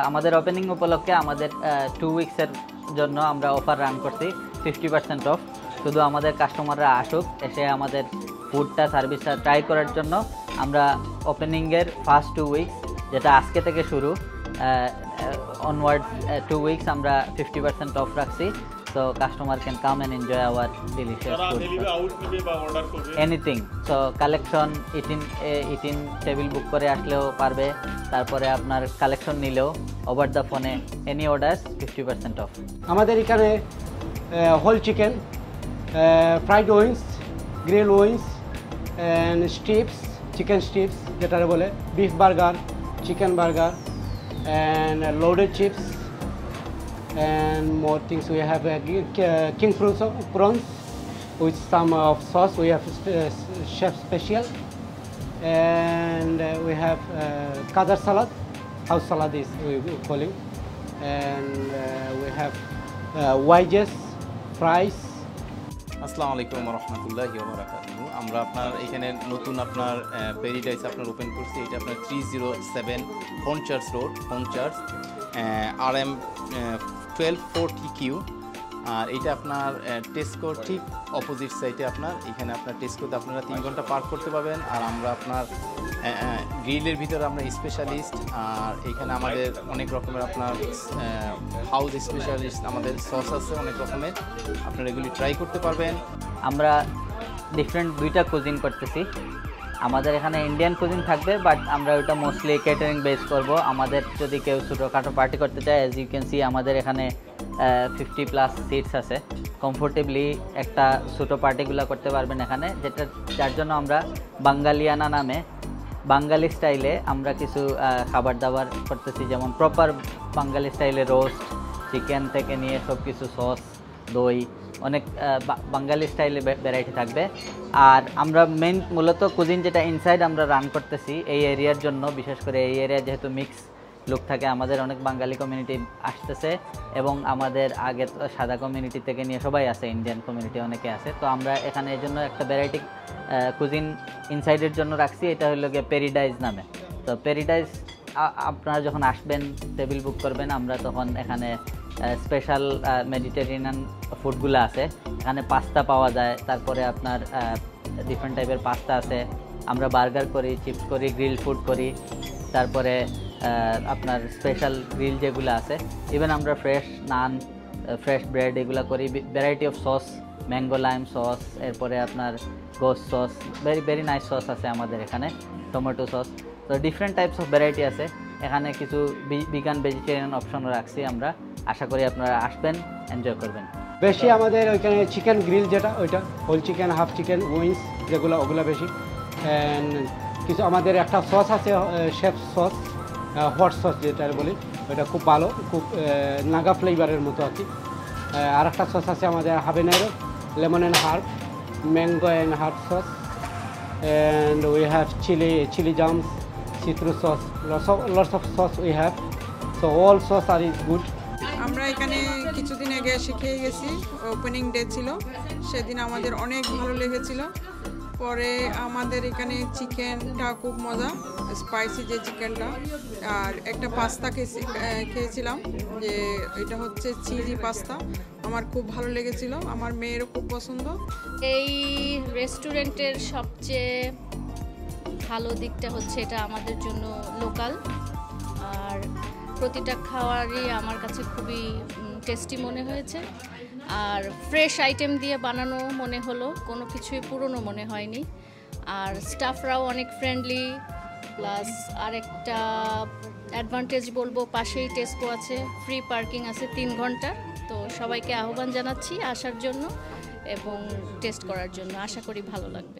আমাদের ওপেনিং উপলক্ষে আমাদের 2 উইকসের জন্য আমরা অফার রান করছি 50% অফ। শুধু আমাদের কাস্টমাররা আসুক, এসে আমাদের ফুডটা সার্ভিসটা ট্রাই করার জন্য আমরা ওপেনিংয়ের ফার্স্ট 2 উইকস, যেটা আজকে থেকে শুরু, অনওয়ার্ড 2 উইকস আমরা 50% অফ রাখছি। So customer can come and enjoy our delicious food. Anything. So collection eating table book করে আসলেও পারবে, তারপরে আপনার কালেকশন নিলেও ওভার দ্য ফোনে এনি অর্ডারস 50% অফ। আমাদের এখানে whole chicken, fried wings, grill wings and strips, chicken strips যেটা বলে, beef burger, chicken burger and loaded chips and more things. We have king prawns with some of sauce. We have chef special, and we have kadar salad, house salad is we call it, and we have wedges, fries. আসসালামু আলাইকুম ওয়া রাহমাতুল্লাহি ওয়া বারাকাতুহু। আমরা আপনার এখানে নতুন আপনার প্যারাডাইস আপনার ওপেন করছি। এটা আপনার 307 ফোনচার্জ রোড, ফোনচার্জ RM 1240Q। আর এটা আপনার টেস্কোর ঠিক অপোজিট সাইডে আপনার এখানে আপনার টেস্কোতে আপনারা 3 ঘন্টা পার্ক করতে পারবেন। আর আমরা আপনার গ্রিলের ভিতরে আমরা স্পেশালিস্ট। আর এখানে আমাদের অনেক রকমের আপনার হাউস স্পেশালিস্ট, আমাদের সস আছে অনেক রকমের, আপনারা এগুলি ট্রাই করতে পারবেন। আমরা ডিফারেন্ট 2টা কুজিন করতেছি। আমাদের এখানে ইন্ডিয়ান কুজিন থাকবে, বাট আমরা ওটা মোস্টলি কেটারিং বেস করব। আমাদের যদি কেউ ছোটোখাটো পার্টি করতে চায়, অ্যাজ ইউ ক্যান সি আমাদের এখানে 50+ সিটস আছে। কমফোর্টেবলি একটা ছোটো পার্টিগুলো করতে পারবেন এখানে, যার জন্য আমরা বাঙালিয়ানা নামে বাঙালি স্টাইলে আমরা কিছু খাবার দাবার করতেছি, যেমন প্রপার বাঙালি স্টাইলে রোস্ট চিকেন থেকে নিয়ে সব কিছু, সস, দই, অনেক বাঙালি স্টাইলে ভ্যারাইটি থাকবে। আর আমরা মূলত কুজিন যেটা ইনসাইড আমরা রান করতেছি এই এরিয়ার জন্য, বিশেষ করে এই এরিয়া যেহেতু মিক্স লোক থাকে, আমাদের অনেক বাঙালি কমিউনিটি আসতেছে এবং আমাদের আগে তো সাদা কমিউনিটি থেকে নিয়ে সবাই আছে, ইন্ডিয়ান কমিউনিটি অনেকে আছে। তো আমরা এখানে এই জন্য একটা ভ্যারাইটি কুজিন ইনসাইডের জন্য রাখছি, এটা হলো গিয়ে প্যারাডাইস নামে। তো প্যারাডাইস আপনারা যখন আসবেন, টেবিল বুক করবেন, আমরা তখন এখানে স্পেশাল মেডিটেরিয়ান ফুডগুলো আছে। এখানে পাস্তা পাওয়া যায়, তারপরে আপনার ডিফারেন্ট টাইপের পাস্তা আছে। আমরা বার্গার করি, চিপস করি, গ্রিল ফুড করি, তারপরে আপনার স্পেশাল গ্রিল যেগুলো আছে। ইভেন আমরা ফ্রেশ নান, ফ্রেশ ব্রেড এগুলো করি। Variety of sauce, mango lime sauce, এরপরে আপনার ghost sauce, very nice sauce আছে আমাদের এখানে, টমেটো সস। তো ডিফারেন্ট টাইপস অফ ভ্যারাইটি আছে এখানে। কিছু ভিগান ভেজিটেরিয়ান অপশনও রাখছি আমরা। আশা করি আপনারা আসবেন, এনজয় করবেন। বেশি আমাদের ওইখানে চিকেন গ্রিল যেটা, ওইটা whole chicken, half chicken wings যেগুলো, ওগুলো বেশি। অ্যান্ড কিছু আমাদের একটা সস আছে, শেফ সস, হট সস যেটা বলি, ওইটা খুব ভালো, খুব নাগা ফ্লেভারের মতো আর কি। আর একটা সস আছে আমাদের habanero, lemon and herb, mango and herb sauce, and we have chilli jams, citrus sauce, lots of sauce we have, so all sauce are good. আমরা এখানে কিছুদিন আগে শিখে গেছি, ওপেনিং ডে ছিল, সেদিন আমাদের অনেক ভালো লেগেছিল। পরে আমাদের এখানে চিকেনটা খুব মজা, স্পাইসি যে চিকেনটা, আর একটা পাস্তা খেয়েছিলাম, যে এটা হচ্ছে চিজি পাস্তা, আমার খুব ভালো লেগেছিল, আমার মেয়েরও খুব পছন্দ। এই রেস্টুরেন্টের সবচেয়ে ভালো দিকটা হচ্ছে এটা আমাদের জন্য লোকাল, আর প্রতিটা খাওয়ারই আমার কাছে খুবই টেস্টি মনে হয়েছে। আর ফ্রেশ আইটেম দিয়ে বানানো মনে হলো, কোনো কিছুই পুরনো মনে হয়নি। আর স্টাফরাও অনেক ফ্রেন্ডলি, প্লাস আরেকটা অ্যাডভান্টেজ বলবো, পাশেই টেস্কো আছে, ফ্রি পার্কিং আছে 3 ঘন্টা। তো সবাইকে আহ্বান জানাচ্ছি আসার জন্য এবং টেস্ট করার জন্য। আশা করি ভালো লাগবে।